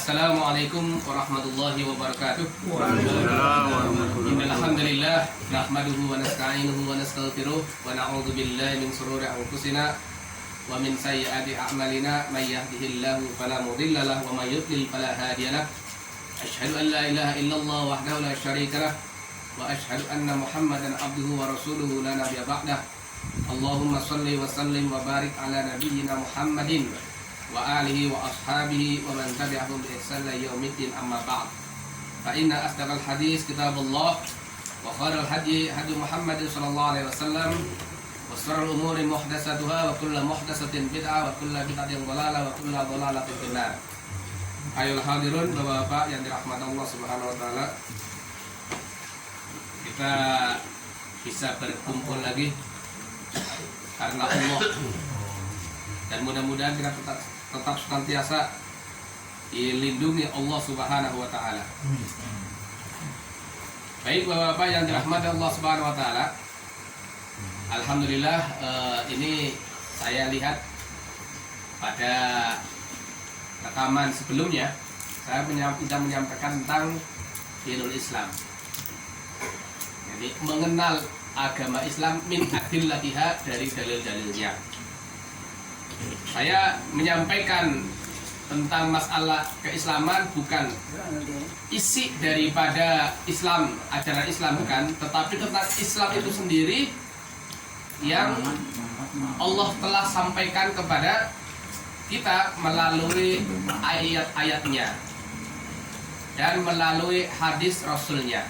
Assalamualaikum warahmatullahi wabarakatuh. Innal hamdalillah nahmaduhu wa nasta'inuhu wa nastaghfiruh wa na'udzu billahi min shururi anfusina wa min sayyiati a'malina may yahdihillahu fala mudilla lahu wa may yudlil fala hadiya lahu. Asyhadu an la ilaha illallah wahdahu la syarika lahu wa asyhadu anna Muhammadan abduhu wa rasuluhu la nabiyya ba'dah. Allahumma shalli wa sallim wa barik ala nabiyyina Muhammadin wa alihi wa ashabihi wa man tabi'ahum bi ihsan ila yaumiddin, amma ba'd. Fa inna asdaqal hadis kitabullah wa khairal hadi hadi Muhammad sallallahu alaihi wasallam wa sharrul umuri muhdatsatuha wa kullu muhdatsatin bid'ah wa kullu bid'atin dhalalah wa kullu dhalalatin finnar. Ayol hadirun, Bapak-bapak yang dirahmati Allah Subhanahu wa taala. Kita bisa berkumpul lagi karena Allah, dan mudah-mudahan kita tetap senantiasa dilindungi Allah Subhanahu wa taala. Baik Bapak-bapak yang dirahmati Allah Subhanahu wa taala. Alhamdulillah, ini saya lihat pada rekaman sebelumnya saya sudah menyampaikan tentang dinul Islam. Jadi mengenal agama Islam min adillatiha, dari dalil-dalilnya. Saya menyampaikan tentang masalah keislaman bukan isi daripada Islam, ajaran Islam bukan, tetapi tentang Islam itu sendiri yang Allah telah sampaikan kepada kita melalui ayat-ayatnya dan melalui hadis Rasulnya.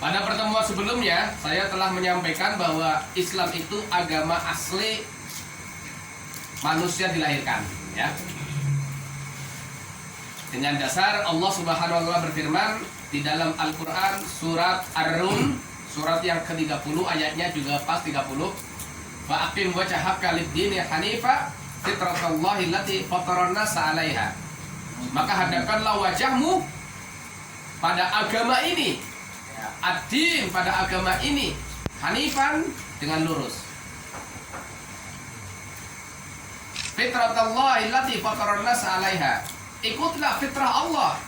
Pada pertemuan sebelumnya saya telah menyampaikan bahwa Islam itu agama asli manusia dilahirkan, ya. Dengan dasar Allah Subhanahu wa taala berfirman di dalam Al-Qur'an surat Ar-Rum, surat yang ke-30, ayatnya juga pas 30. Fa aqim wajhaka lid-dini hanifa fitratallahi allati fataran nasa 'alaiha. Maka hadapkanlah wajahmu pada agama ini, ad-din, pada agama ini, hanifan, dengan lurus. Fitratallahi allati fataran nasa 'alaiha. Ikutlah fitrah Allah.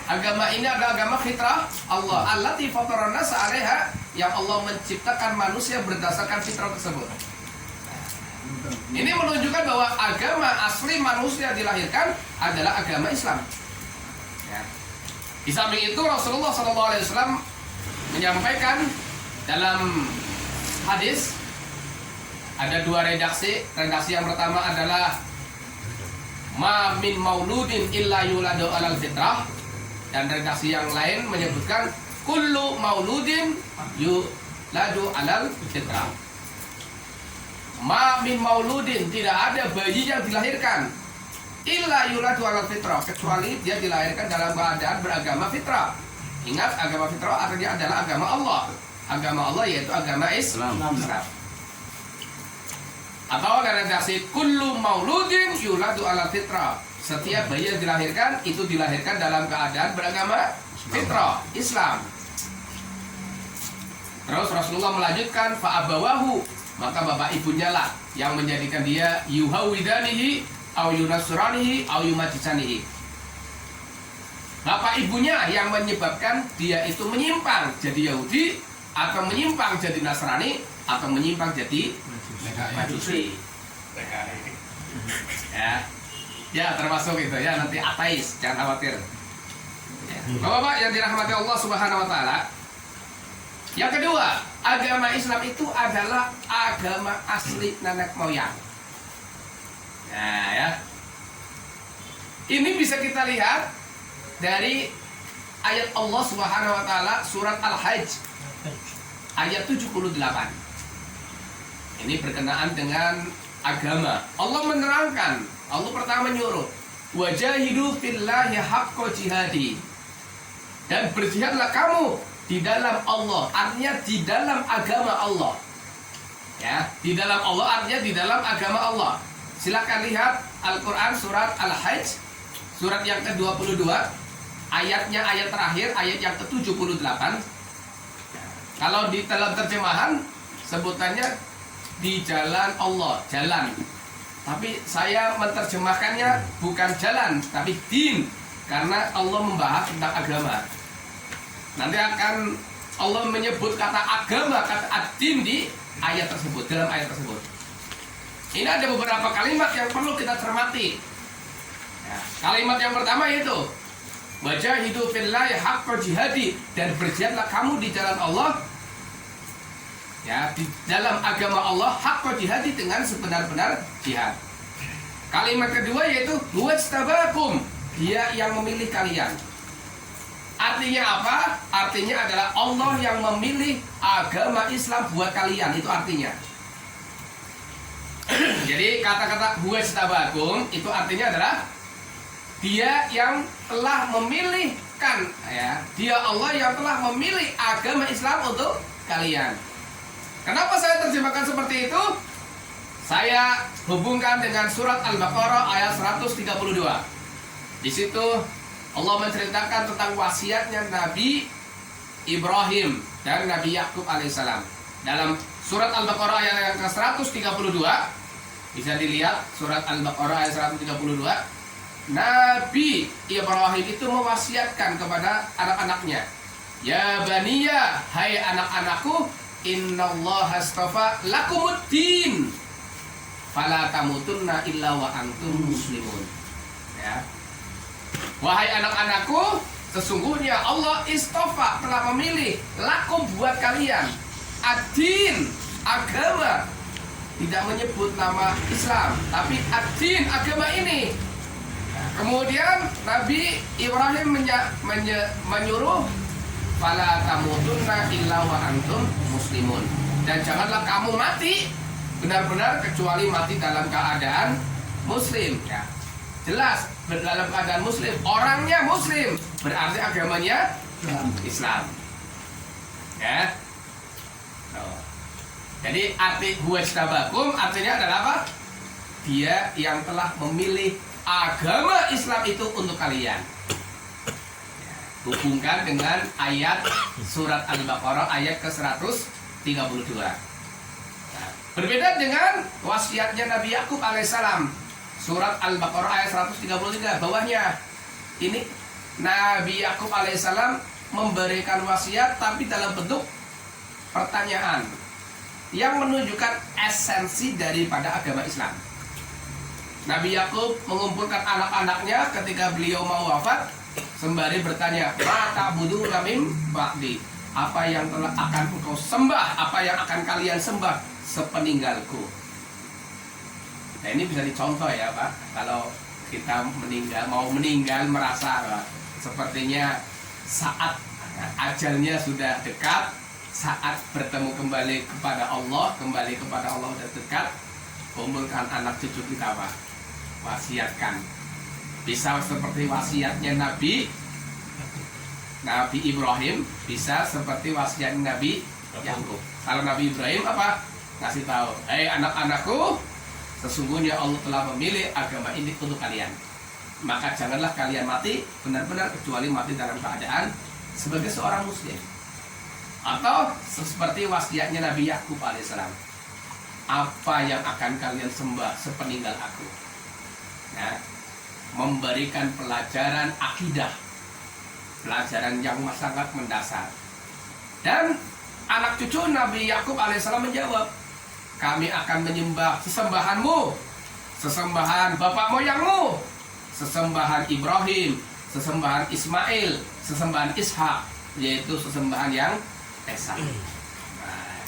Agama ini adalah agama fitrah Allah, allati fataran nasa 'alaiha, yang Allah menciptakan manusia berdasarkan fitrah tersebut. Ini menunjukkan bahwa agama asli manusia dilahirkan adalah agama Islam. Ya. Di samping itu Rasulullah SAW menyampaikan dalam hadis, ada dua redaksi. Redaksi yang pertama adalah ma min mauludin illa yuladu alal fitrah, dan redaksi yang lain menyebutkan kullu mauludin yuladu alal fitrah. Ma min mauludin, tidak ada bayi yang dilahirkan illa yuladu alal fitrah, kecuali dia dilahirkan dalam keadaan beragama fitrah. Ingat, agama fitrah artinya adalah agama Allah. Agama Allah yaitu agama Islam. Atau redaksi kullu mauludin yuladu alal fitrah, setiap bayi yang dilahirkan itu dilahirkan dalam keadaan beragama fitrah Islam. Terus Rasulullah melanjutkan fa abawahu, maka bapak ibunya lah yang menjadikan dia yuhawidanihi au yunasranihi au yumajisanihi. Bapak ibunya yang menyebabkan dia itu menyimpang jadi Yahudi, atau menyimpang jadi Nasrani, atau menyimpang jadi Majusi. Ya termasuk itu ya, nanti ateis, jangan khawatir. Bapak-bapak yang dirahmati Allah Subhanahu wa taala. Yang kedua, agama Islam itu adalah agama asli nenek moyang. Nah ya, ini bisa kita lihat dari ayat Allah Subhanahu wa taala surat Al-Hajj ayat 78. Ini berkenaan dengan agama. Allah menerangkan, Allah pertama menyuruh wajahidu fillahi haqqa jihadi, dan berjihadlah kamu di dalam Allah, artinya di dalam agama Allah. Ya, di dalam Allah artinya di dalam agama Allah. Silakan lihat Al-Qur'an surat Al-Hajj, surat yang ke-22, ayatnya ayat terakhir, ayat yang ke-78. Kalau di dalam terjemahan sebutannya di jalan Allah, jalan. Tapi saya menerjemahkannya bukan jalan, tapi din, karena Allah membahas tentang agama. Nanti akan Allah menyebut kata agama, kata ad-din di ayat tersebut, dalam ayat tersebut. Ini ada beberapa kalimat yang perlu kita cermati. Ya, kalimat yang pertama yaitu wajahidu fillahi haqqa jihadi, dan berjihadlah kamu di jalan Allah, ya, di dalam agama Allah, haqqa jihadi, dengan sebenar-benar jihad. Kalimat kedua yaitu huwajtabakum, dia yang memilih kalian. Artinya apa? Artinya adalah Allah yang memilih agama Islam buat kalian, itu artinya. Jadi kata-kata huwajtabakum itu artinya adalah dia yang telah memilihkan, ya, dia Allah yang telah memilih agama Islam untuk kalian. Kenapa saya terjemahkan seperti itu? Saya hubungkan dengan surat Al-Baqarah ayat 132. Di situ Allah menceritakan tentang wasiatnya Nabi Ibrahim dan Nabi Yakub alaihissalam. Dalam surat Al-Baqarah ayat yang ke-132, bisa dilihat surat Al-Baqarah ayat 132. Nabi Ibrahim itu mewasiatkan kepada anak-anaknya, ya baniya, hai anak-anakku, innallaha astafa lakumuddin fala tamutunna illa wa antum muslimun. Ya. Wahai anak-anakku, sesungguhnya Allah istofa, telah memilih, lakum, buat kalian, ad-din, agama. Tidak menyebut nama Islam, tapi ad-din, agama ini. Kemudian Nabi Ibrahim menyuruh fala tamutunna illa wa antum muslimun, dan janganlah kamu mati benar-benar kecuali mati dalam keadaan muslim. Ya. Jelas dalam keadaan muslim, orangnya muslim, berarti agamanya Islam. Ya. Jadi arti huwajtabakum artinya adalah apa? Dia yang telah memilih agama Islam itu untuk kalian. Hubungkan dengan ayat surat Al-Baqarah ayat ke-132. Nah, berbeda dengan wasiatnya Nabi Yakub alaihissalam, surat Al-Baqarah ayat 133 bawahnya. Ini Nabi Yakub alaihissalam memberikan wasiat tapi dalam bentuk pertanyaan yang menunjukkan esensi daripada agama Islam. Nabi Yakub mengumpulkan anak-anaknya ketika beliau mau wafat, sembari bertanya, "Ma ta'buduna min ba'di?" Apa yang telah akan engkau sembah, apa yang akan kalian sembah sepeninggalku. Nah, ini bisa dicontoh ya, Pak. Kalau kita mau meninggal merasa sepertinya saat ajalnya sudah dekat, saat bertemu kembali kepada Allah sudah dekat, kumpulkan anak cucu kita, Pak. Wasiatkan. Bisa seperti wasiatnya Nabi Ibrahim, bisa seperti wasiatnya Nabi Yakub. Kalau Nabi Ibrahim apa? Ngasih tahu, "Hei anak-anakku, sesungguhnya Allah telah memilih agama ini untuk kalian. Maka janganlah kalian mati benar-benar kecuali mati dalam keadaan sebagai seorang muslim." Atau seperti wasiatnya Nabi Yakub alaihissalam, "Apa yang akan kalian sembah sepeninggal aku?" Nah, memberikan pelajaran akidah, pelajaran yang sangat mendasar. Dan anak cucu Nabi Yakub alaihissalam menjawab, "Kami akan menyembah sesembahanmu, sesembahan bapak moyangmu, sesembahan Ibrahim, sesembahan Ismail, sesembahan Ishak, yaitu sesembahan yang esa." Nah,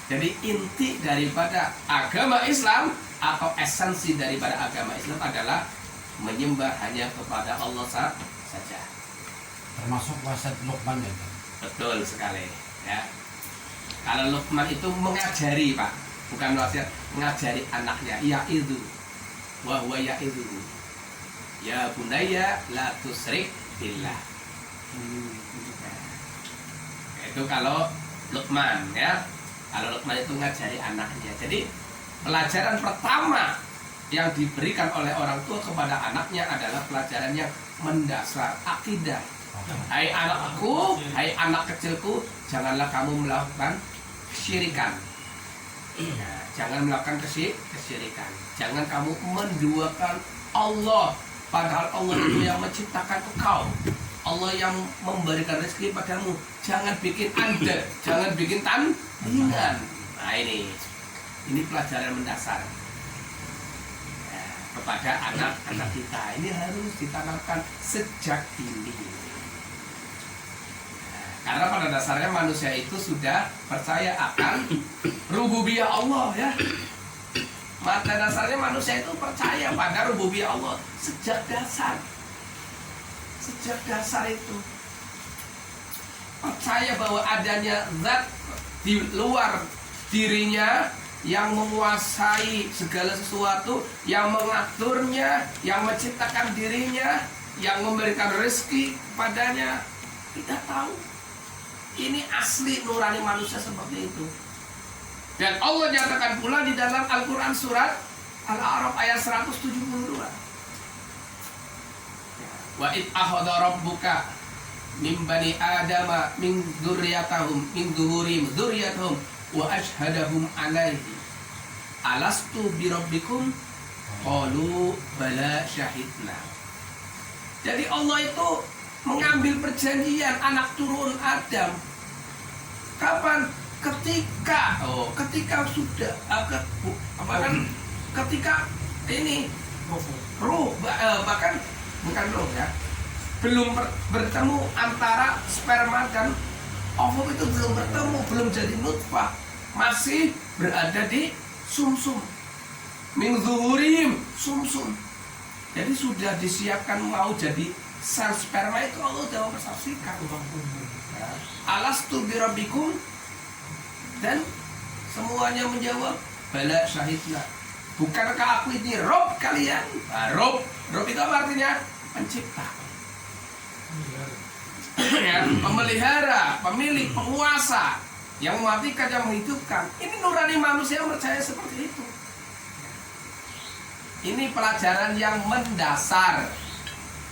jadi inti daripada agama Islam atau esensi daripada agama Islam adalah menyembah hanya kepada Allah saja. Termasuk wasiat Luqman ya? Betul sekali. Ya. Kalau Luqman itu mengajari, Pak, bukan wasiat, mengajari anaknya. Ya itu, wahwa ya itu, ya bunaya la tusrik billah. Itu kalau Luqman, ya. Kalau Luqman itu mengajari anaknya. Jadi pelajaran pertama yang diberikan oleh orang tua kepada anaknya adalah pelajaran yang mendasar, akidah. Hai anakku, hai anak kecilku, janganlah kamu melakukan kesyirikan. Nah, Jangan melakukan kesyirikan. Jangan kamu menduakan Allah, padahal Allah itu yang menciptakan engkau. Allah yang memberikan rezeki padamu. Jangan bikin anda, jangan bikin tandingan. Nah ini pelajaran mendasar kepada anak-anak kita. Ini harus ditanamkan sejak dini. Karena pada dasarnya manusia itu sudah percaya akan rububiyah Allah ya. Pada dasarnya manusia itu percaya pada rububiyah Allah sejak dasar. Sejak dasar itu percaya bahwa adanya zat di luar dirinya yang menguasai segala sesuatu, yang mengaturnya, yang menciptakan dirinya, yang memberikan rezeki padanya. Kita tahu ini asli nurani manusia seperti itu. Dan Allah nyatakan pula di dalam Al-Quran surat Al-A'raf ayat 172. Wa id akhadha rabbuka min bani adama min dzurriyyatahum min zuhurim dzurriyyatahum wa ashhadahum alaihi alastu bi rabbikum qalu bala syahidna. Jadi Allah itu mengambil perjanjian anak turun Adam. Kapan? Ketika sudah ketika ini ruh bahkan bukan ruh ya, belum bertemu antara sperma dan ovum, itu belum bertemu, belum jadi nutfah, masih berada di sumsum, min zuhurim sumsum. Jadi sudah disiapkan mau jadi sel sperma itu Allah sudah mempersaksikan. Alastu bi rabbikum, dan semuanya menjawab bala syahidna. Bukankah aku ini Rob kalian? Rob itu apa artinya? Pencipta, ya, pemelihara, pemilik, penguasa, yang mematikan, yang menghidupkan. Ini nurani manusia yang percaya seperti itu. Ini pelajaran yang mendasar.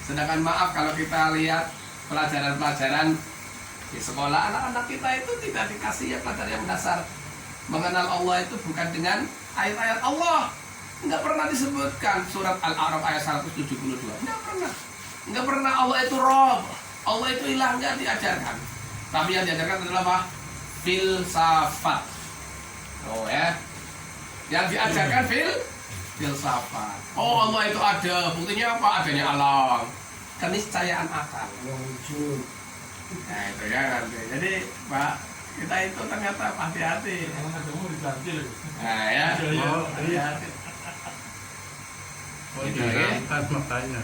Sedangkan maaf kalau kita lihat pelajaran-pelajaran di sekolah, anak-anak kita itu tidak dikasih ya pelajaran yang mendasar. Mengenal Allah itu bukan dengan ayat-ayat Allah. Enggak pernah disebutkan surat Al-A'raf ayat 172. Enggak pernah Allah itu Rob, Allah itu ilah, enggak diajarkan. Tapi yang diajarkan adalah apa? Filsafat. Oh ya. Yang diajarkan filsafat. Oh Allah itu ada, buktinya apa? Adanya alam. Keniscayaan akal. Nah itu ya nanti. Jadi Pak, kita itu ternyata hati-hati. Nah ya, hati-hati. Gitu, ya? Makanya.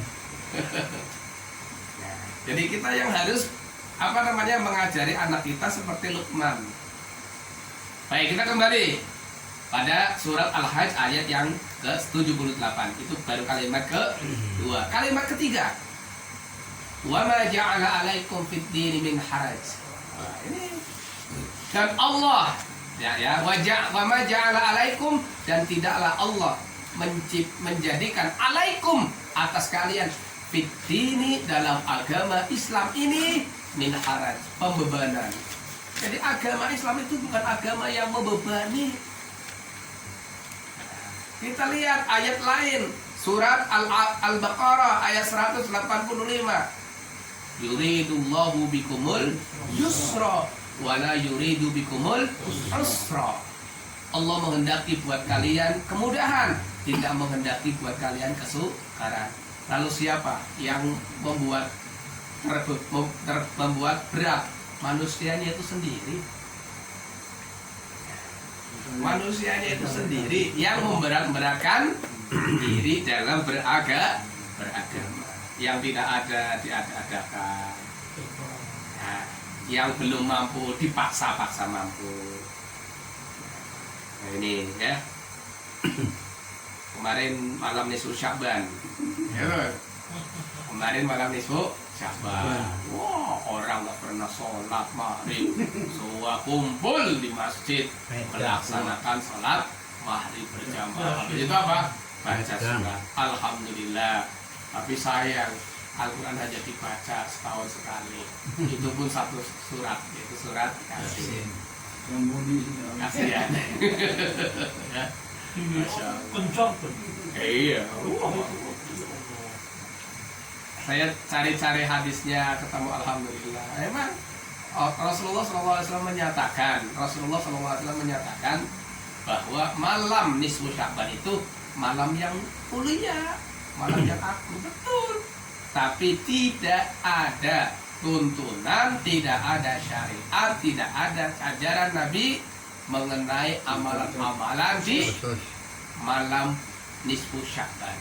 Jadi kita yang harus mengajari anak kita seperti Luqman. Baik, kita kembali pada surat Al-Hajj ayat yang ke-78. Itu baru kalimat kedua. Kalimat ketiga, wa ma ja'ala 'alaikum fid dini min haraj. Nah, ini dan Allah wa ma ja'ala 'alaikum, dan tidaklah Allah menjadikan alaikum atas kalian fid dini dalam agama Islam ini min haraj, pembebanan. Jadi agama Islam itu bukan agama yang membebani. Kita lihat ayat lain, surat Al-Baqarah ayat 185. Yuridullahu bikumul yusra wa la yuridu bikumul usra. Allah menghendaki buat kalian kemudahan, tidak menghendaki buat kalian kesukaran. Lalu siapa yang membuat berat? Manusianya itu sendiri. Manusianya itu sendiri yang memberat-beratkan diri dalam beragama, yang tidak ada diada-adakan, nah, yang belum mampu dipaksa-paksa mampu. Nah, ini ya. Kemarin malam nisfu Sya'ban. Ya. Kemarin malam nisfu Sya'ban. Wah, orang nggak pernah sholat maghrib. Semua kumpul di masjid melaksanakan sholat maghrib berjamaah. Itu apa? Baca surat. Alhamdulillah. Tapi sayang, Al-Quran hanya dibaca setahun sekali. Itu pun satu surat, yaitu surat Yasin. Yang budi Kasihan. Ya. Masya Allah. Kencang tuh. Iya. Saya cari-cari hadisnya ketemu alhamdulillah. Emang Rasulullah SAW menyatakan bahwa malam nisfu Sya'ban itu malam yang mulia, malam yang agung, betul. Tapi tidak ada tuntunan, tidak ada syariat, tidak ada ajaran Nabi mengenai amalan-amalan di malam nisfu Sya'ban.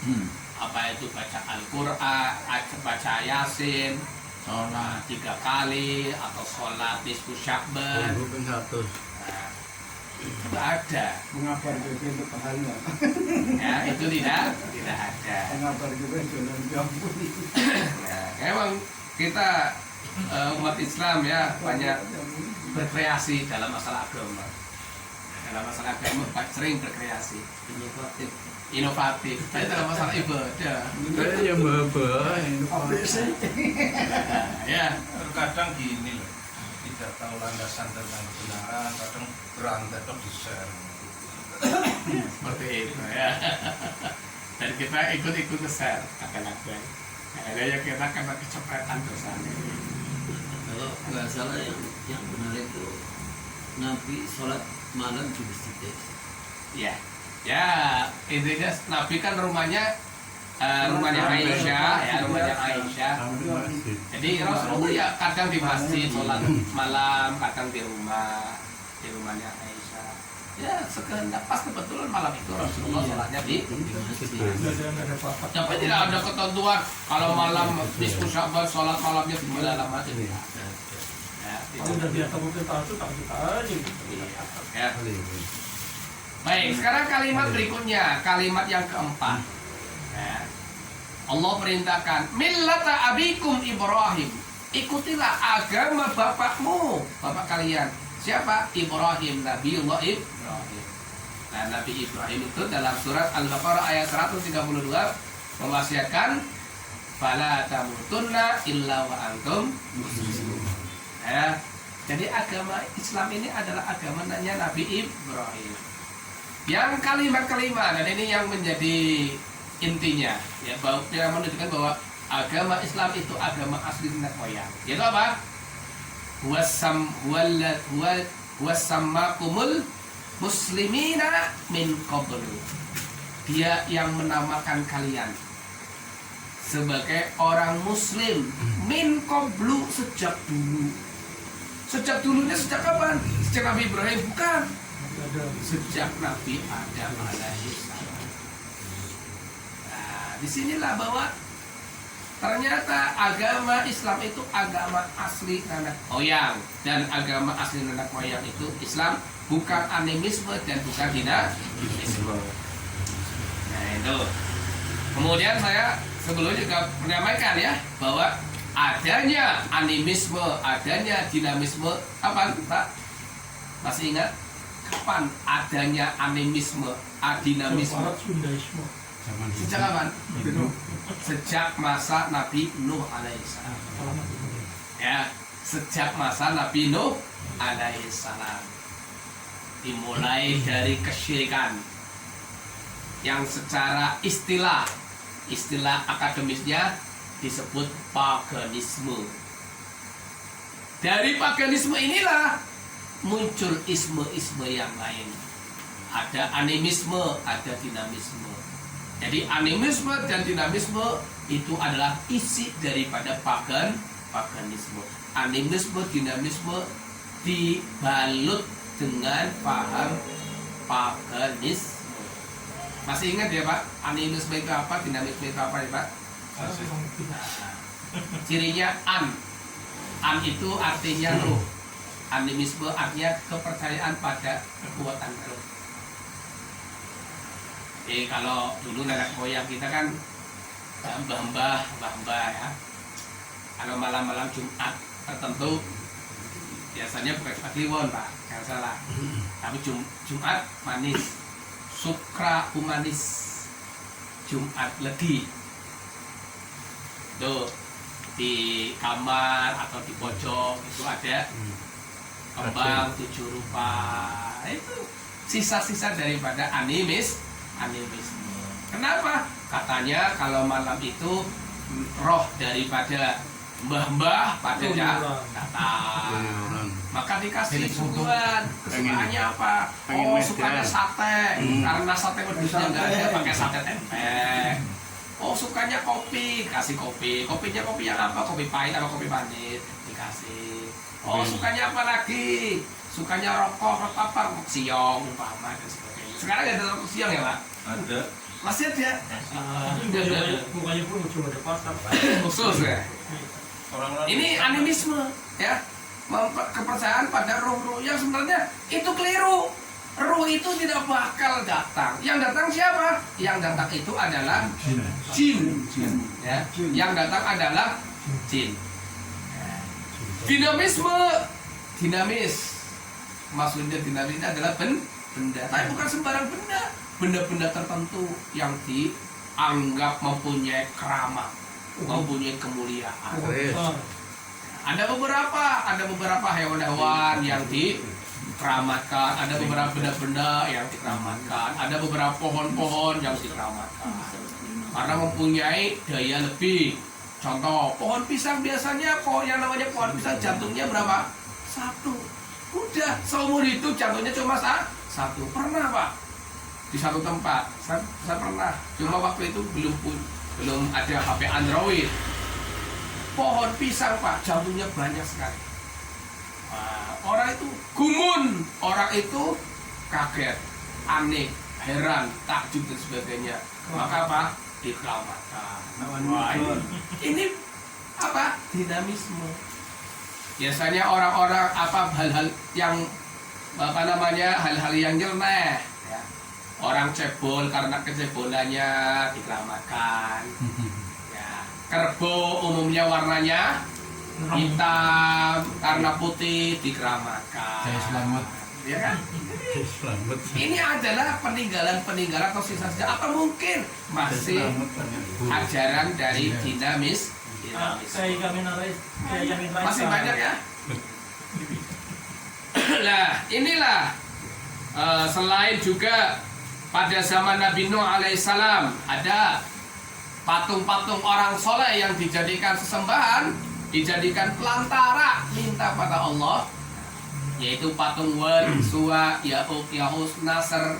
Apa itu baca Al-Quran, baca Yasin, sholat 3 kali atau sholat nisfu Sya'ban. Nah, itu ada. mengabar juga itu pahala. Ya, itu tidak ada. Mengabar juga jalan jambu. Ya, emang kita umat Islam ya banyak berkreasi dalam masalah agama. Dalam masalah agama sering berkreasi, inovatif. Tapi dalam masalah ibadah, Yang Apa sih? ya Terkadang gini loh, tidak tahu landasan tentang kebenaran, kadang berantai atau di-share. seperti itu ya. Dan kita ikut-ikut nge-share kadang-kadang. Akhirnya kita kena kecopetan dosa. Kalau nggak salah yang benar itu Nabi sholat malam di masjid ya. Ya, ya intinya Nabi kan rumahnya rumahnya Aisyah, ya rumahnya Aisyah. Jadi Rasulullah ya kadang di masjid sholat malam, kadang di rumahnya Aisyah. Ya sekehendak pas kebetulan malam itu Rasulullah sholatnya di Masjid. Nggak ada apa-apa. Tapi tidak ada ketentuan kalau malam nisfu Sya'ban sholat malamnya di malam aja. Ya, Kalau itu. udah biasa mungkin tahu tak kita aja gitu. Ya. Baik, sekarang kalimat berikutnya, kalimat yang keempat. Ya. Allah perintahkan, millata abikum Ibrahim. Ikutilah agama bapakmu, bapak kalian. Siapa? Ibrahim, Nabiullah Ibrahim. Nah, Nabi Ibrahim itu dalam surat Al-Baqarah ayat 132 mewasiatkan, fala tamutunna illa wa antum muslimun. Ya. Jadi agama Islam ini adalah agama Nabi Ibrahim. Yang kalimat kelima, dan ini yang menjadi intinya, ya, bahwa dia menunjukkan bahwa agama Islam itu agama asli nenek moyang. Yaitu apa? Huwasammakumul muslimina min qablu. Dia yang menamakan kalian sebagai orang muslim min qablu, sejak dulu. Sejak dulunya sejak kapan? Sejak Nabi Ibrahim? Bukan. Sejak Nabi Adam alaihissalam. Nah, disinilah bahwa ternyata agama Islam itu agama asli nenek moyang, dan agama asli nenek moyang itu Islam, bukan animisme dan bukan dinamisme. Nah itu. Kemudian saya sebelumnya juga menyampaikan ya bahwa adanya animisme, adanya dinamisme, kapan Pak? Masih ingat? Kapan adanya animisme, dinamisme? Barat Sundaisme. Sejak kapan? Sejak masa Nabi Nuh alaihissalam. Ya, sejak masa Nabi Nuh alaihissalam. Dimulai dari kesyirikan yang secara istilah akademisnya disebut paganisme. Dari paganisme inilah muncul isme-isme yang lain. Ada animisme, ada dinamisme. Jadi animisme dan dinamisme itu adalah isi daripada paganisme. Animisme, dinamisme dibalut dengan paham paganisme. Masih ingat ya Pak? Animisme itu apa? Dinamisme itu apa ya Pak? Nah, cirinya an itu artinya roh. Animisme artinya kepercayaan pada kekuatan roh. Jadi kalau dulu nenek moyang kita kan mbah-mbah ya. Kalau malam-malam Jumat tertentu biasanya bukan Jumat Kliwon Pak, jangan salah. Tapi Jumat manis, Sukra Humanis, Jumat Legi. Tuh di kamar atau di pojok itu ada kembang 7 rupa. Itu sisa-sisa daripada animisme. Kenapa? Katanya kalau malam itu roh daripada mbah-mbah pada datang. Maka dikasih suguhan. Kesukaannya apa? Oh, sukanya sate. Karena sate wedusnya nggak ada, pakai sate tempe. Oh, sukanya kopi, kasih kopi. Kopinya kopi yang apa? Kopi pahit atau kopi manis? Dikasih. Oh, sukanya apa lagi? Sukanya rokok apa? Siong, umpama dan sebagainya. Sekarang ada rokok siong ya, Pak? Ada. Masih ada? Mukanya pun cuma ada pasar. Khusus ya? Orang-orang Ini animisme, ya, kepercayaan pada roh-roh yang sebenarnya itu keliru. Roh itu tidak bakal datang. Yang datang siapa? Yang datang itu adalah jin. Ya. Yang datang adalah jin. Dinamis. Maksudnya dinamis ini adalah benda. Tapi bukan sembarang benda. Benda-benda tertentu yang dianggap mempunyai keramat, mempunyai kemuliaan. Ada beberapa hewan-hewan yang dikeramatkan, ada beberapa benda-benda yang dikeramatkan, ada beberapa pohon-pohon yang dikeramatkan karena mempunyai daya lebih. Contoh, pohon pisang biasanya yang namanya pohon pisang jantungnya berapa? 1. Udah, seumur hidup jantungnya cuma 1. Pernah, Pak? Di satu tempat, saya pernah. Cuma waktu itu belum ada HP Android. Pohon pisang, Pak, jantungnya banyak sekali. Nah, orang itu gumun, orang itu kaget, aneh, heran, takjub dan sebagainya. Maka apa? Dikeramatkan. Wah, ini apa? Dinamisme. Biasanya orang-orang hal-hal yang hal-hal yang nyeleneh, ya. Orang cebol karena kecebolannya dikeramatkan. Ya. Kerbau umumnya warnanya hitam karena putih dikeramatkan. Saya selamat. Ya kan? Ini adalah peninggalan atau sisa-sisa apa mungkin masih ajaran dari dinamis. Masih banyak ya. Nah, inilah selain juga pada zaman Nabi Nuh alaihissalam ada patung-patung orang soleh yang dijadikan sesembahan, dijadikan pelantara minta pada Allah, yaitu patung Wad, Suwa, Ya'uq, Yahus, Nasr.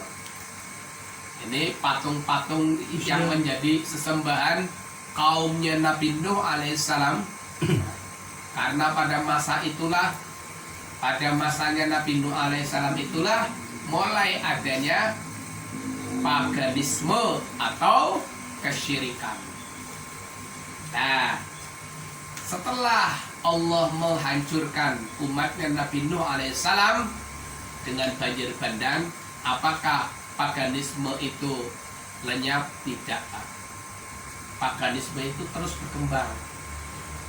Ini patung-patung yang menjadi sesembahan kaumnya Nabi Nuh alaihissalam. Karena pada masanya Nabi Nuh alaihissalam itulah mulai adanya paganisme atau kesyirikan. Nah, setelah Allah menghancurkan umatnya Nabi Nuh alaihissalam dengan banjir bandang, apakah paganisme itu lenyap? Tidak. Paganisme itu terus berkembang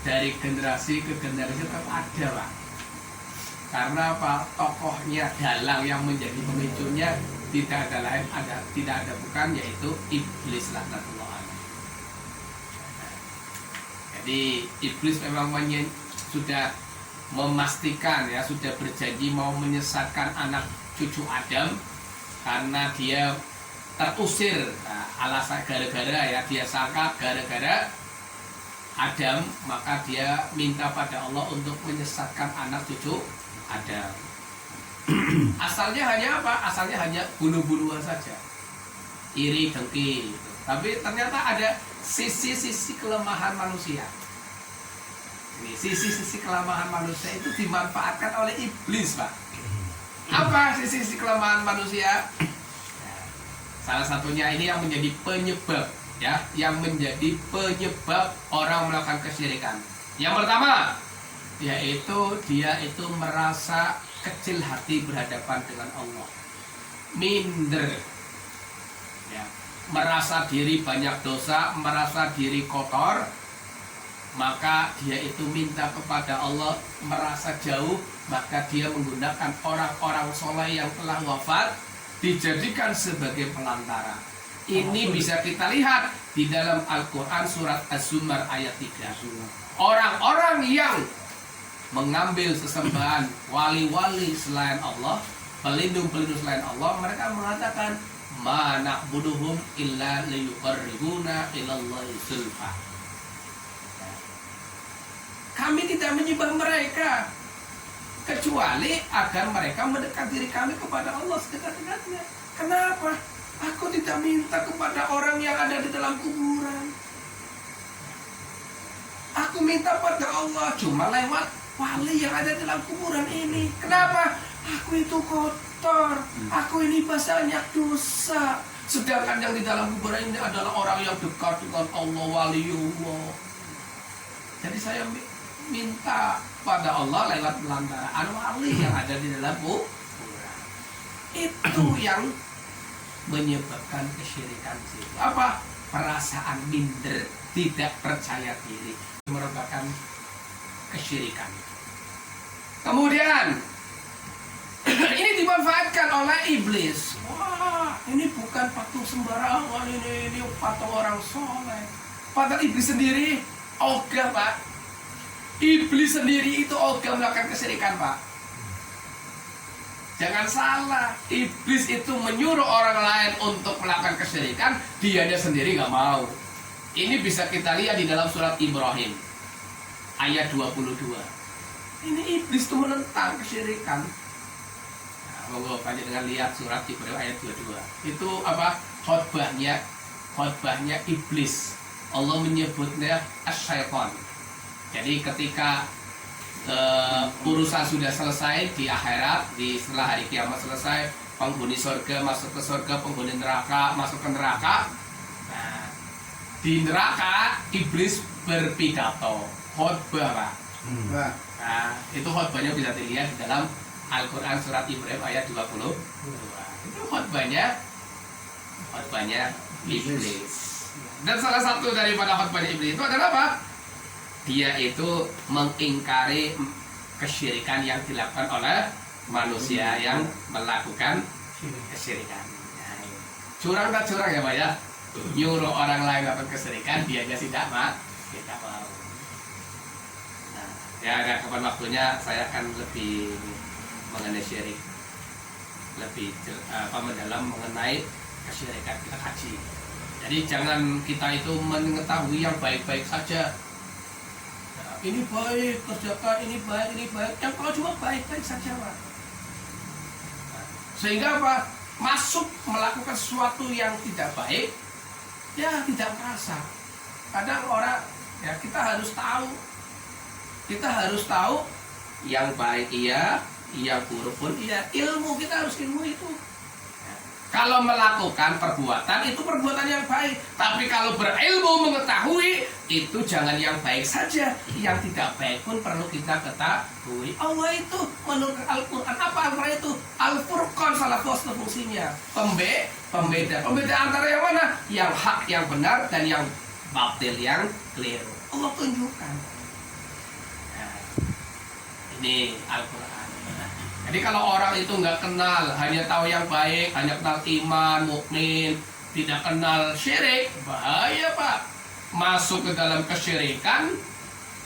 dari generasi ke generasi, tetap ada, Pak. Karena apa? Tokohnya, dalang yang menjadi pemicunya tidak ada lain, tidak ada bukan, yaitu iblis laknatullah. Jadi iblis memang sudah memastikan, ya, sudah berjanji mau menyesatkan anak cucu Adam karena dia terusir. Nah, alasan gara-gara, ya, dia sangka gara-gara Adam, maka dia minta pada Allah untuk menyesatkan anak cucu Adam. Asalnya hanya apa? Asalnya hanya bunuh-bunuhan saja, iri dengki. Tapi ternyata ada sisi-sisi kelemahan manusia. Ini sisi-sisi kelemahan manusia itu dimanfaatkan oleh iblis, Pak. Apa sisi-sisi kelemahan manusia? Salah satunya ini yang menjadi penyebab, ya, yang menjadi penyebab orang melakukan kesyirikan. Yang pertama, yaitu dia itu merasa kecil hati berhadapan dengan Allah, minder, ya, merasa diri banyak dosa, merasa diri kotor, maka dia itu minta kepada Allah, merasa jauh, maka dia menggunakan orang-orang soleh yang telah wafat dijadikan sebagai pelantara. Ini bisa kita lihat di dalam Al-Quran surat Az-Zumar ayat 3. Orang-orang yang mengambil sesembahan wali-wali selain Allah, pelindung-pelindung selain Allah, mereka mengatakan ma na'buduhum illa liyuqarribuna ilallahi zulfa. Kami tidak menyembah mereka kecuali agar mereka mendekat diri kami kepada Allah sedekat-dekatnya. Kenapa? Aku tidak minta kepada orang yang ada di dalam kuburan. Aku minta pada Allah cuma lewat wali yang ada dalam kuburan ini. Kenapa? Aku itu kotor. Aku ini banyak dosa. Sedangkan yang di dalam kuburan ini adalah orang yang dekat dengan Allah, waliullah. Jadi saya minta pada Allah lewat pelantaraan wali yang ada di dalam kuburan. Itu yang menyebabkan kesyirikan itu. Apa? Perasaan minder, tidak percaya diri, merupakan kesyirikan. Kemudian ini dimanfaatkan oleh iblis. Wah, ini bukan patung sembarangan, ini patung orang soleh. Padahal iblis sendiri ogah, Pak. Iblis sendiri itu ogah melakukan kesyirikan, Pak. Jangan salah, iblis itu menyuruh orang lain untuk melakukan kesyirikan, dianya sendiri nggak mau. Ini bisa kita lihat di dalam surat Ibrahim ayat 22. Ini iblis itu menentang kesyirikan. Nah, monggo panjenengan lihat surat Ibrahim ayat 22. Itu apa? Khotbahnya iblis. Allah menyebutnya as-syaitan. Jadi ketika urusan sudah selesai di akhirat, setelah hari kiamat selesai, penghuni surga masuk ke surga, penghuni neraka masuk ke neraka. Nah, di neraka iblis berpidato, khotbah, Pak. Nah, itu khotbahnya bisa dilihat di dalam Al-Quran surat Ibrahim ayat 22. Itu khotbahnya iblis. Dan salah satu daripada khotbahnya iblis itu adalah apa? Dia itu mengingkari kesyirikan yang dilakukan oleh manusia yang melakukan kesyirikan. Nah, curang tak curang ya, Pak ya? Nyuruh orang lain melakukan kesyirikan, dia aja tidak mau. Nah, ya ada kapan waktunya saya akan lebih mengenai syirik, lebih mendalam mengenai kesyirikan, kita kaji. Jadi jangan kita itu mengetahui yang baik-baik saja. Ini baik, kerjakan, ini baik. Yang kalau cuma baik-baik saja, Pak. Sehingga apa? Masuk melakukan sesuatu yang tidak baik, ya tidak merasa. Kadang orang, ya kita harus tahu yang baik iya, yang buruk pun iya. Ilmu, kita harus ilmu itu. Kalau melakukan perbuatan, itu perbuatan yang baik. Tapi kalau berilmu mengetahui, itu jangan yang baik saja. Yang tidak baik pun perlu kita ketahui. Allah itu menurut Al-Quran, apa Al-Quran itu? Al-Furqan, salah satu fungsinya. Pembeda antara yang mana? Yang hak, yang benar, dan yang batil, yang keliru. Allah tunjukkan. Nah, ini Al-Quran. Jadi kalau orang itu nggak kenal, hanya tahu yang baik, hanya kenal iman, mukmin, tidak kenal syirik, bahaya, Pak. Masuk ke dalam kesyirikan,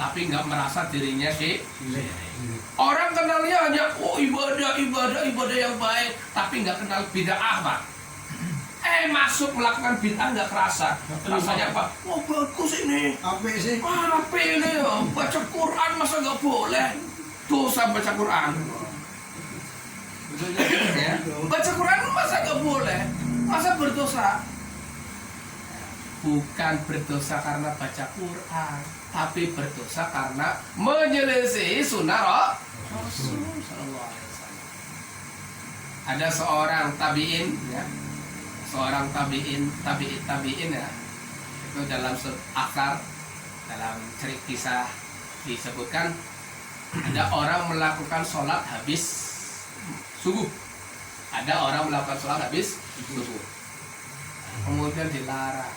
tapi nggak merasa dirinya syirik. Orang kenalnya hanya ibadah yang baik, tapi nggak kenal bid'ah, Pak. Masuk melakukan bid'ah nggak kerasa. Rasanya apa? Oh, bagus ini. Apa sih? Apa ini ya? Baca Quran masa nggak boleh? Dosa baca Quran. Ya. Baca Quran masa nggak boleh? Masa berdosa? Bukan berdosa karena baca Quran, tapi berdosa karena menyelesaikan sunnah Rasul Sallallahu Alaihi Wasallam. Ada seorang tabiin, ya, tabiin ya, itu dalam akar, dalam cerita kisah disebutkan ada orang melakukan sholat habis subuh. Ada orang melakukan sholat habis subuh. Kemudian dilarang.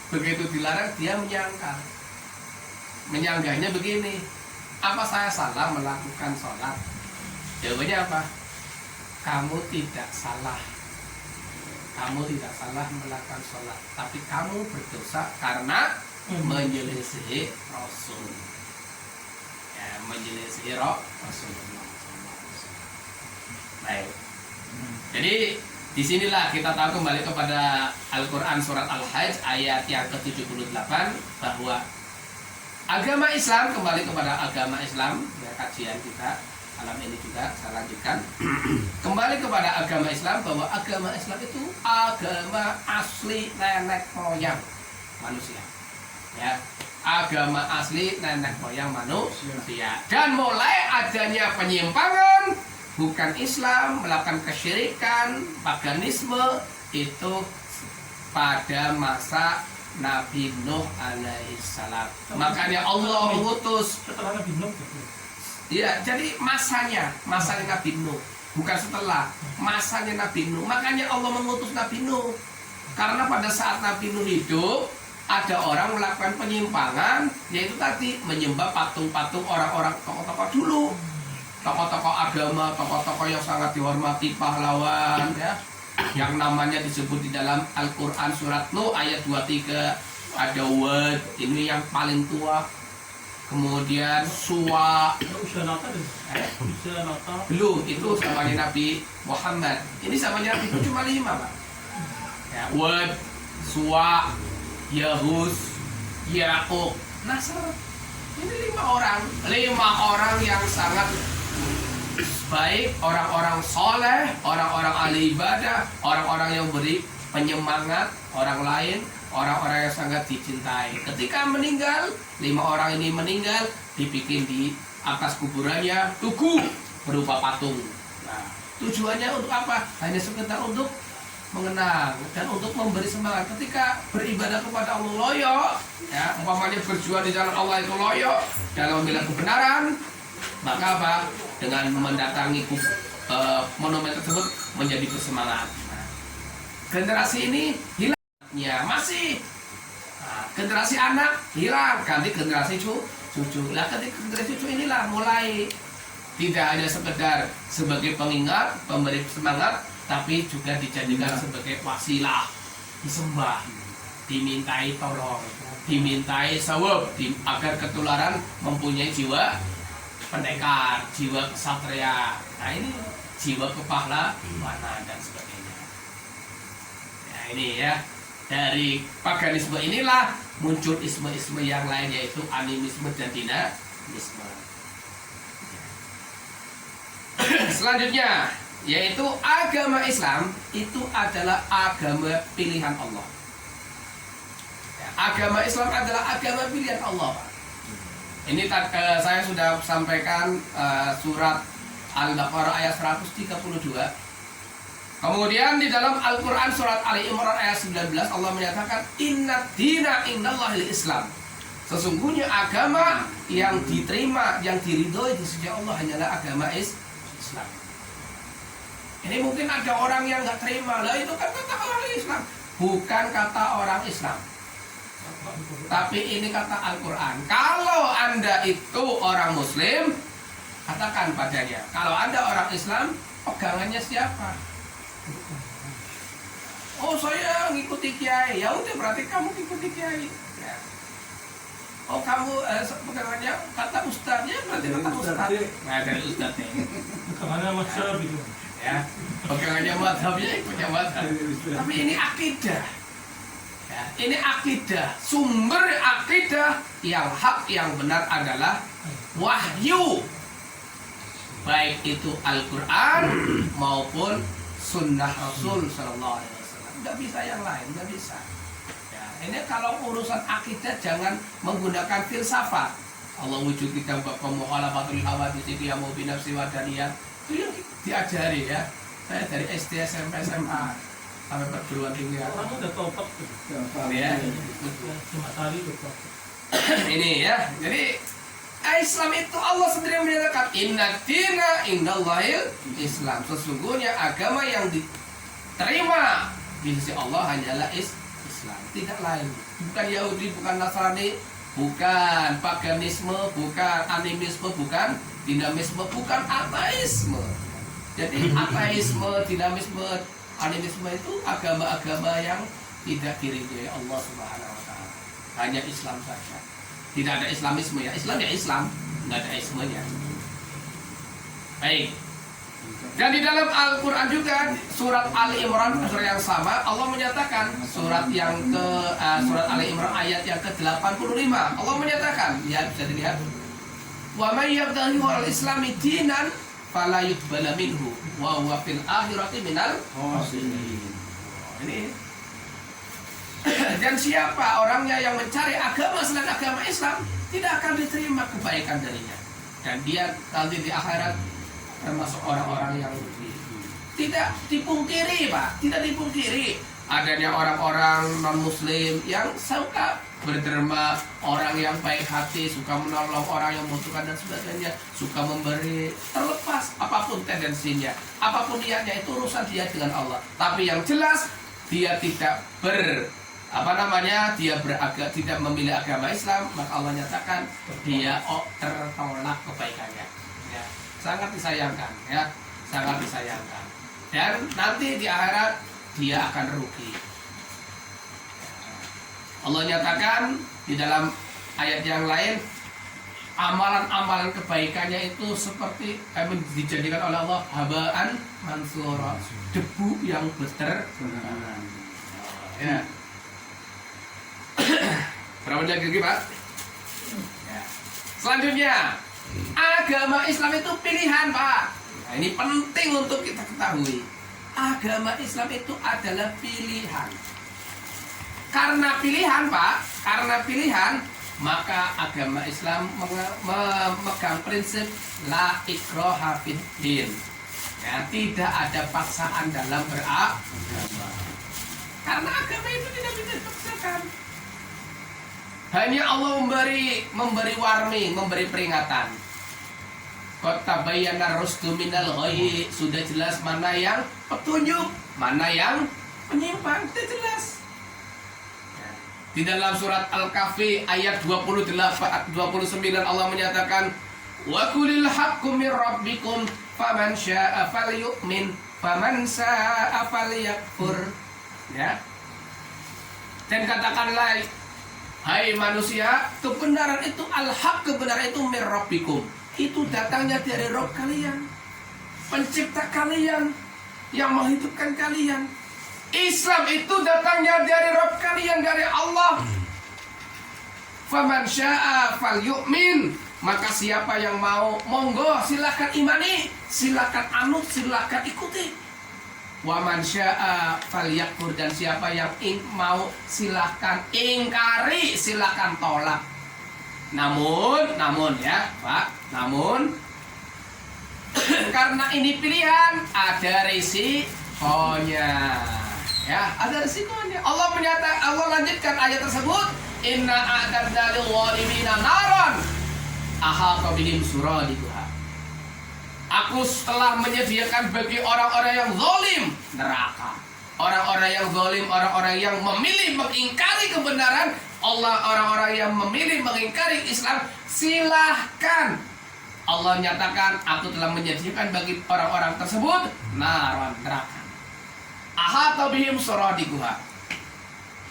Begitu dilarang dia menyangkal. Menyanggahnya begini. Apa saya salah melakukan sholat? Jawabannya apa? Kamu tidak salah. Kamu tidak salah melakukan sholat. Tapi kamu berdosa karena menyelisih Rasul. Ya. majelis Hira Rasulullah. Baik. Jadi disinilah kita tahu kembali kepada Al-Quran surat Al-Hajj ayat yang ke-78 bahwa agama Islam, kembali kepada agama Islam ya, kajian kita malam ini juga saya lanjutkan kembali kepada agama Islam, bahwa agama Islam itu agama asli nenek moyang manusia ya, agama asli nenek moyang manusia. Dan mulai adanya penyimpangan bukan Islam, melakukan kesyirikan, paganisme itu pada masa Nabi Nuh alaihissalam. Makanya Allah mengutus. Setelah Nabi Nuh gitu. Ya, jadi masanya Nabi Nuh, bukan setelah, masanya Nabi Nuh. Makanya Allah mengutus Nabi Nuh. Karena pada saat Nabi Nuh hidup, ada orang melakukan penyimpangan, yaitu tadi menyembah patung-patung orang-orang tokoh-tokoh dulu. Tokoh-tokoh agama, tokoh-tokoh yang sangat dihormati, pahlawan ya, yang namanya disebut di dalam Al-Quran surat Nuh ayat 23. Ada Wad, ini yang paling tua. Kemudian Suwa, Usia Nata deh. Usia Nata. belum, itu samanya Nabi Muhammad. Ini samanya Nabi itu cuma 5 Pak ya, Wad, Suwa, Yahus, Ya'uq, Nasr. Ini 5 orang yang sangat baik, orang-orang soleh, orang-orang ahli ibadah, orang-orang yang beri penyemangat orang lain, orang-orang yang sangat dicintai. Ketika meninggal, 5 orang ini meninggal, dibikin di atas kuburannya tugu berupa patung. Nah, tujuannya untuk apa? Hanya sekedar untuk mengenang dan untuk memberi semangat. Ketika beribadah kepada Allah loyo, ya, umpamanya berjuang di jalan Allah itu loyo dalam membela kebenaran, maka apa? Dengan mendatangi monumen tersebut menjadi bersemangat. Nah, generasi ini hilangnya masih, generasi anak hilang, ganti generasi cucu. Lah ketika generasi cucu inilah mulai tidak hanya sekedar sebagai pengingat, pemberi semangat, tapi juga dijadikan sebagai wasilah, disembah, dimintai tolong, dimintai sawab, agar ketularan mempunyai jiwa pendekar, jiwa kesatria. Nah ini jiwa kepahlawanan dan sebagainya. Nah ini ya, dari paganisme inilah muncul isme-isme yang lain, yaitu animisme dan dinamisme. Selanjutnya, yaitu agama Islam itu adalah agama pilihan Allah. Ya, agama Islam adalah agama pilihan Allah, Pak. Ini saya sudah sampaikan surat Al-Baqarah ayat 132. Kemudian di dalam Al-Quran surat Ali Imran ayat 19 Allah menyatakan inna dina indallahil Islam. Sesungguhnya agama yang diterima, yang diridhoi di sisi Allah hanyalah agama Islam. Ini mungkin ada orang yang nggak terima, lah itu kan kata orang Islam. Bukan kata orang Islam, tapi ini kata Al-Quran. Kalau Anda itu orang Muslim, katakan padanya, kalau Anda orang Islam, pegangannya siapa? Oh, saya ngikuti kiai. Ya udah, berarti kamu ngikuti kiai ya. Oh, kamu pegangannya kata ustadznya, berarti kata ustadz. Nah, dari ustadznya. Kemana masalah gitu? Ya, pegangannya mazhabnya ikutnya mazhab. Tapi ini akidah. Ya, ini akidah. Sumber akidah yang hak, yang benar adalah wahyu. Baik itu Al-Quran maupun Sunnah Rasul Sallallahu Alaihi Wasallam. Nggak bisa yang lain, nggak bisa. Ya, ini kalau urusan akidah jangan menggunakan filsafat. Allah wujud kita pemukhalafatul hawadits dia mau binafsi wadaniyah. Itu yang diajari ya. Saya dari SD, SMP, SMA sampai perguruan tinggi. Orang udah topat tuh. Ya. Cuma tadi tuh. Ini ya. Jadi Islam itu Allah sendiri menyatakan inna dina indallahil Islam. Sesungguhnya agama yang diterima di sisi Allah hanyalah Islam, tidak lain. Bukan Yahudi, bukan Nasrani, bukan paganisme, bukan animisme, bukan dinamisme, bukan ateisme. Jadi ateisme, dinamisme, animisme itu agama-agama yang tidak diridhoi Allah Subhanahu wa taala. Hanya Islam saja. Tidak ada Islamisme ya. Islam ya Islam. nggak ada ismenya. Baik. Dan di dalam Al-Quran juga surat Ali Imran surat yang sama Allah menyatakan surat Ali Imran ayat yang ke-85 Allah menyatakan, ya bisa dilihat, wa may yabtaghi al-islami dinan fala yuqbala minhu wa huwa fil akhirati minal khasirin. Ini. Dan siapa orangnya yang mencari agama selain agama Islam tidak akan diterima kebaikan darinya, dan dia nanti di akhirat termasuk orang-orang yang rugi. Tidak dipungkiri, Pak, tidak dipungkiri adanya orang-orang non-muslim yang suka berderma, orang yang baik hati, suka menolong orang yang membutuhkan dan sebagainya, suka memberi, terlepas apapun tendensinya, apapun niatnya, itu urusan dia dengan Allah. Tapi yang jelas dia tidak tidak memilih agama Islam, maka Allah nyatakan dia tertolak kebaikannya. Ya, sangat disayangkan, ya, sangat disayangkan. Dan nanti di akhirat dia akan rugi. Allah nyatakan di dalam ayat yang lain, amalan-amalan kebaikannya itu seperti dijadikan oleh Allah habaan mansura, debu yang berterbangan. Ya. Berapa lagi, Pak? Ya. Selanjutnya, agama Islam itu pilihan, Pak. Nah, ini penting untuk kita ketahui. Agama Islam itu adalah pilihan. Karena pilihan, Pak, karena pilihan, maka agama Islam memegang prinsip la ikraha fid din. Ya, tidak ada paksaan dalam beragama. Karena agama itu tidak bisa dipaksakan. Hanya Allah memberi warning, memberi peringatan. Qad tabayyana rusdu minal ghayy, sudah jelas mana yang petunjuk, mana yang menyimpang, sudah jelas. Di dalam surat Al-Kahfi ayat 29 Allah menyatakan, wa qulil haqqu mir rabbikum faman syaa'a falyu'min faman syaa'a falyakfur. Ya. Dan katakanlah, hai manusia, kebenaran itu al-haq, kebenaran itu mir rabbikum. Itu datangnya dari Rabb kalian, pencipta kalian, yang menghidupkan kalian. Islam itu datangnya dari Rabb kalian, dari Allah. Faman syaa'a falyu'min, maka siapa yang mau, monggo silakan imani, silakan anut, silakan ikuti. Wa man syaa'a falyakfur, dan siapa yang mau silakan ingkari, silakan tolak. Namun ya, Pak, namun karena ini pilihan, ada risikonya. Ya, ada risikonya. Allah lanjutkan ayat tersebut, inna a'tadna lil zalimina naran ahata bihim suradiquha. Aku telah menyediakan bagi orang-orang yang zalim neraka. Orang-orang yang zalim, orang-orang yang memilih mengingkari kebenaran Allah, orang-orang yang memilih mengingkari Islam, silahkan. Allah nyatakan, aku telah menyediakan bagi orang-orang tersebut naran, neraka. Ahata bihim suradiquha,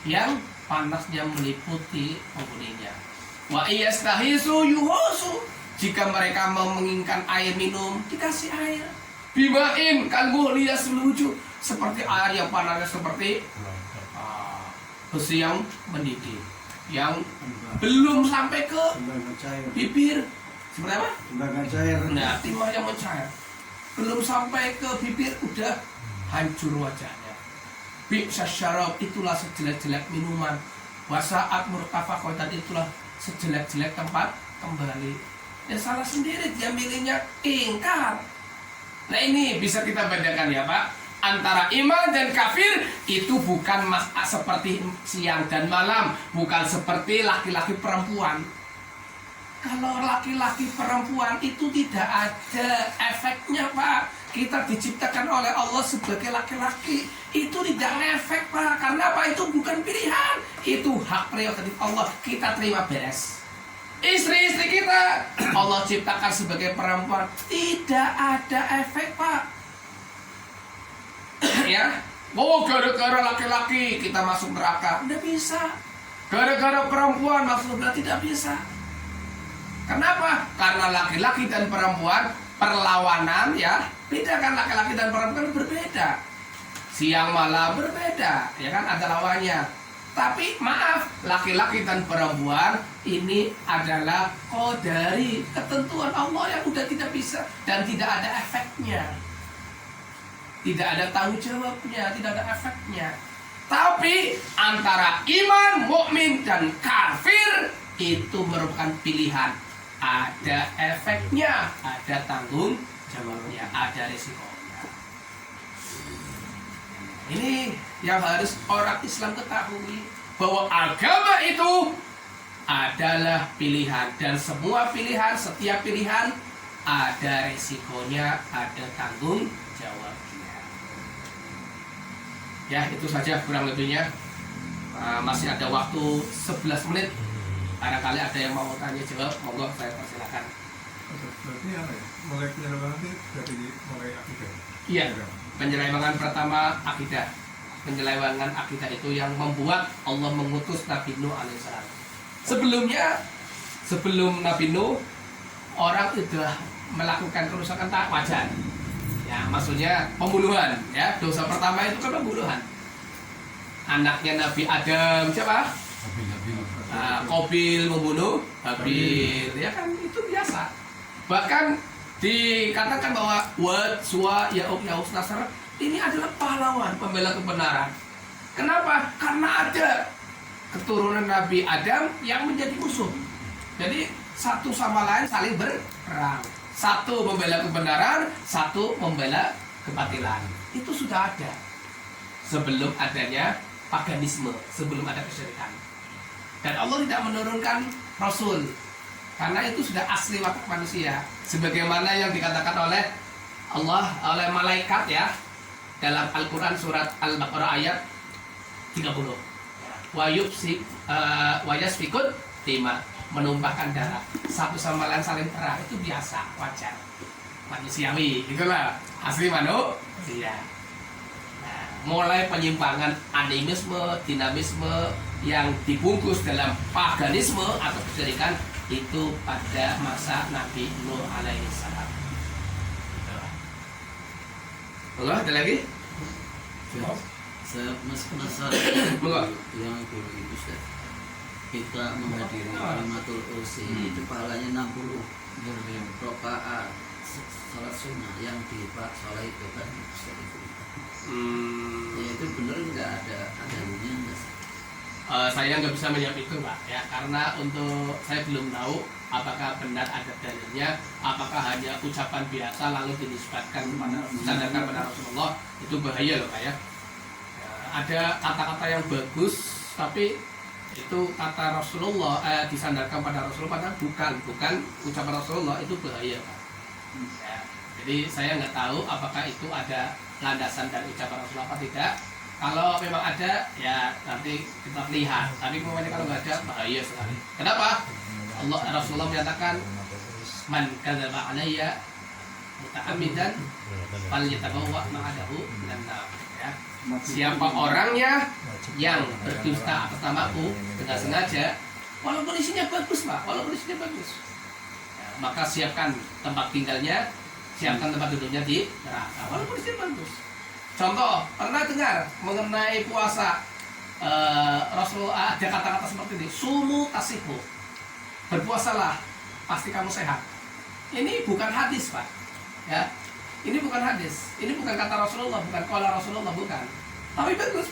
yang panasnya meliputi penghuninya. Wa iyastahisu yuhusu, jika mereka mau menginginkan air minum, dikasih air. Bimain kalbu lias meluju, seperti air yang panasnya seperti besi yang mendidih, yang belum sampai ke bibir. Seperti apa? Tembaga cair. Nah, timah yang mencair, belum sampai ke bibir udah hancur wajahnya. Bi'sa syarab, itulah sejelek-jelek minuman. Wasa'at murtafaqah, dan itulah sejelek-jelek tempat kembali. Ya salah sendiri, dia milihnya ingkar. Nah, ini bisa kita bedakan ya, Pak, antara iman dan kafir. Itu bukan seperti siang dan malam, bukan seperti laki-laki perempuan. Kalau laki-laki perempuan itu tidak ada efeknya, Pak. Kita diciptakan oleh Allah sebagai laki-laki, itu tidak efek, Pak. Karena apa? Itu bukan pilihan, itu hak prerogatif Allah. Kita terima beres. Istri-istri kita Allah ciptakan sebagai perempuan, tidak ada efek, Pak. Ya, oh gara-gara laki-laki kita masuk neraka, tidak bisa. Gara-gara perempuan masuk neraka, tidak bisa. Kenapa? Karena laki-laki dan perempuan perlawanan ya beda kan, laki-laki dan perempuan berbeda. Siang malam berbeda, ya kan, ada lawannya. Tapi maaf, laki-laki dan perempuan ini adalah qadari, ketentuan Allah yang udah tidak bisa dan tidak ada efeknya. Tidak ada tanggung jawabnya, tidak ada efeknya. Tapi antara iman, mukmin dan kafir itu merupakan pilihan. Ada efeknya, ada tanggung jawabnya, ada risikonya. Ini yang harus orang Islam ketahui, bahwa agama itu adalah pilihan, dan semua pilihan, setiap pilihan ada risikonya, ada tanggung jawabnya. Ya, itu saja kurang lebihnya. Masih ada waktu 11 menit. Barangkali ada yang mau tanya jawab, monggo saya persilakan. Berarti apa ya? Mulai penyelewangan itu berarti mulai akidah. Iya, penyelewangan pertama akidah. Penyelewangan akidah itu yang membuat Allah mengutus Nabi Nuh alaihissalam. Sebelumnya, sebelum Nabi Nuh, orang sudah melakukan kerusakan tak wajar. Ya, maksudnya pembunuhan. Ya, dosa pertama itu kan pembunuhan. Anaknya Nabi Adam siapa? Qabil membunuh Habil, ya kan, itu biasa. Bahkan dikatakan bahwa Wad, Suwa, Ya'uq, Ya'us, Nasr ini adalah pahlawan pembela kebenaran. Kenapa? Karena ada keturunan Nabi Adam yang menjadi musuh. Jadi satu sama lain saling berperang. Satu membela kebenaran, satu membela kebatilan. Itu sudah ada sebelum adanya paganisme, sebelum ada kesyirikan. Dan Allah tidak menurunkan Rasul karena itu sudah asli watak manusia, sebagaimana yang dikatakan oleh Allah, oleh malaikat ya, dalam Al-Quran surat Al-Baqarah ayat 30. Wa yasfikut dima, menumpahkan darah, satu sama lain saling perang, itu biasa, wajar, manusiawi, itulah asli manusia. Nah, mulai penyimpangan animisme, dinamisme yang dibungkus dalam paganisme atau kesyirikan itu pada masa Nabi Nuh alaihissalam. Allah, ada lagi? Saya masih penasaran yang dulu itu Ustaz. Kita menghadiri Kalimatul Ursi itu pahalanya 60 rakaat salat sunnah yang di Pak Soleh itu kan Ustaz itu. Ya itu benar nggak ada dalilnya nggak sih? Saya nggak bisa menjawab itu Pak ya, karena untuk saya belum tahu apakah benar ada dalilnya, apakah hanya ucapan biasa lalu dinisbatkan kepada disandarkan pada Rasulullah, itu bahaya loh Pak ya. Ada kata-kata yang bagus tapi itu kata Rasulullah disandarkan pada Rasulullah, padahal bukan ucapan Rasulullah, itu bahaya Pak. Ya, jadi saya nggak tahu apakah itu ada landasan dari ucapan Rasulullah apa tidak. Kalau memang ada, ya nanti kita lihat. Tapi kemudian kalau nggak ada, bahaya sekali. Kenapa? Rasulullah menyatakan, man kadzaba alayya muta'ammidan falyatabawwa ma'adahu minan nar. Ya. Siapa orangnya yang berdusta atas namaku dengan sengaja, walaupun isinya bagus Pak, walaupun isinya bagus, ya, maka siapkan tempat tinggalnya, siapkan tempat duduknya di neraka, walaupun isinya bagus. Contoh, pernah dengar mengenai puasa, Rasulullah ada kata-kata seperti ini, sumu tasihu, berpuasalah, pasti kamu sehat. Ini bukan hadis Pak, ya. Ini bukan hadis, ini bukan kata Rasulullah, bukan qala Rasulullah, bukan. Tapi bagus,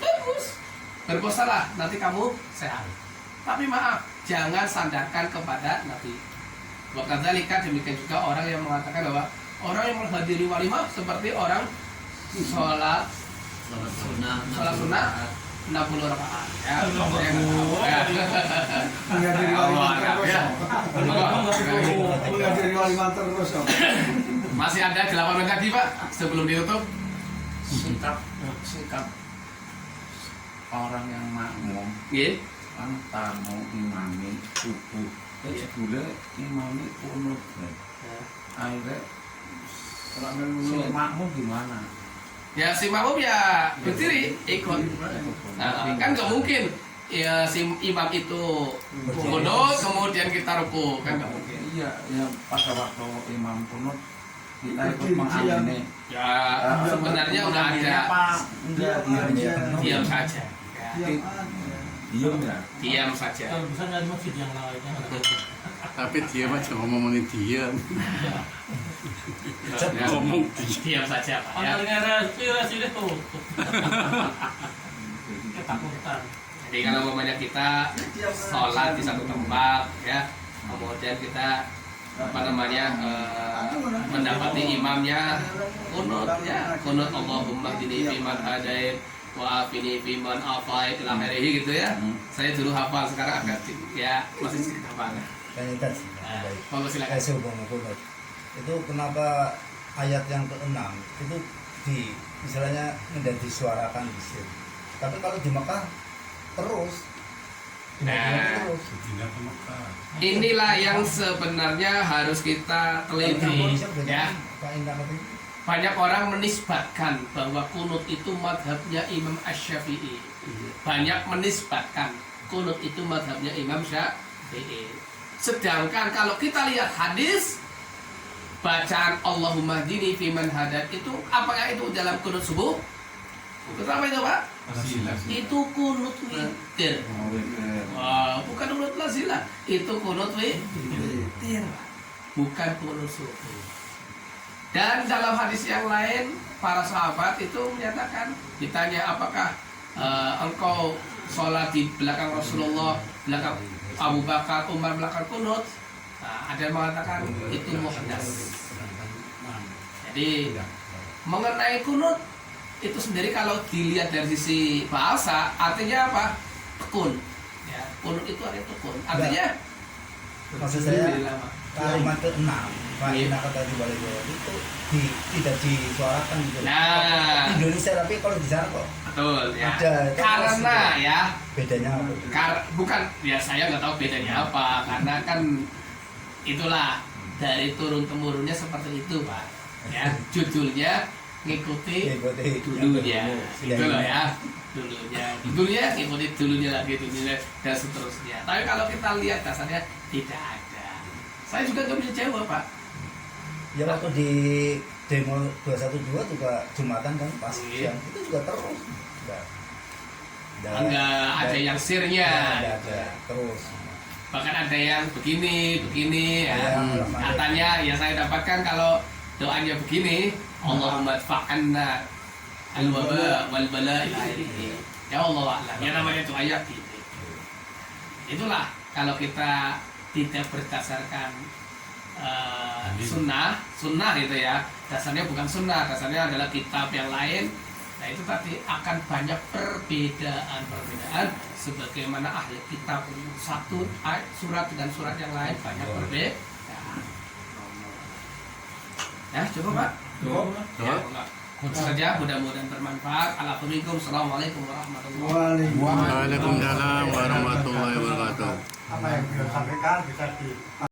berpuasalah, nanti kamu sehat. Tapi maaf, jangan sandarkan kepada Nabi. Bahkan demikian juga orang yang mengatakan bahwa orang yang menghadiri walimah seperti orang sholat sunnah 60 rakaat. Ya, saya nggak tahu. Menghadiri walimah terus. Menghadiri walimah terus. Masih ada 8 menit lagi Pak sebelum ditutup. Sikap orang yang makmum Iya. kan tamu imami subuh gula imami kunut akhirnya si makmum gimana? Ya si makmum ya berdiri ikut. Nah, kan nggak mungkin ya si imam itu kunut kemudian kita ruku, kan nggak mungkin. Iya, ya pada waktu imam kunut kita ikut mengamini. Ya, sebenarnya udah ada. Apa? Enggak, Diam saja. Ya. Diam ya. Diam saja. Kalau bisa nyari masjid yang lainnya. Tapi dia aja ngomongin dia. Ya, Ngomong diam saja Pak ya. Panggilnya respirasi deh tuh. Ketakutan. Jadi kalau umpamanya kita sholat di satu tempat ya, kemudian kita apa namanya mendapati imamnya kunut ya, kunut Allahumma hdini fiman hadait wa afini fiman afait ila akhirih gitu ya. Saya dulu hafal, sekarang agak ya masih sedikit hafal. Dan itu sih. Monggo silakan. Sehubung kunut. Itu kenapa ayat yang ke-6 itu istilahnya tidak disuarakan di sini. Tapi kalau di Mekah terus. Nah, inilah yang sebenarnya harus kita teliti ya. Banyak orang menisbatkan bahwa kunut itu madhabnya Imam Asy-Syafi'i. Banyak menisbatkan kunut itu madhabnya Imam Syafi'i. Sedangkan kalau kita lihat hadis bacaan Allahumma hdini fiman hadad itu, apakah itu dalam kunut subuh? Kenapa itu Pak? Itu kunut witir. Bukan kunut lazilah, itu kunut witir, bukan kunut subuh. Dan dalam hadis yang lain para sahabat itu menyatakan, ditanya apakah engkau sholat di belakang Rasulullah, belakang Abu Bakar, Umar belakang kunut? Nah, ada yang mengatakan itu muhdas. Jadi mengenai kunut itu sendiri kalau dilihat dari sisi bahasa artinya apa? Tekun. Ya, kunut itu artinya tekun. Artinya Maksud saya kalimat ke-6 Fa'ina kata di balik itu tidak disuarakan gitu. Nah, Di Indonesia tapi kalau di sana kok betul ya. ada. Karena ya Bedanya apa? bukan ya, saya nggak tahu bedanya apa, karena kan itulah dari turun temurunnya seperti itu Pak ya. Judulnya ngikuti dulunya gitu loh ya, dulunya ngikuti dulunya lagi, dulunya dan seterusnya. Tapi kalau kita lihat dasarnya tidak ada. Saya juga nggak bisa jawab Pak. Ya waktu di demo 212 juga Jumatan kan pas Iya. siang itu juga terus. Enggak ada yang sirnya. Ada terus. Bahkan ada yang begini ya. Yang Katanya ya saya dapatkan kalau doanya begini, Allahumma dfa'anna al-waba wal bala ila akhirih. Ya Allah a'lam. Ya namanya itu ayat gitu. Itulah kalau kita tidak berdasarkan sunnah itu ya. Dasarnya bukan sunnah, dasarnya adalah kitab yang lain. Nah itu tadi akan banyak perbedaan sebagaimana ahli kitab satu surat dengan surat yang lain banyak perbedaan. Ya coba Pak. Ya, itu saja, mudah-mudahan bermanfaat. Assalamualaikum warahmatullahi wabarakatuh. Waalaikumsalam warahmatullahi wabarakatuh. Apa yang beliau sampaikan bisa di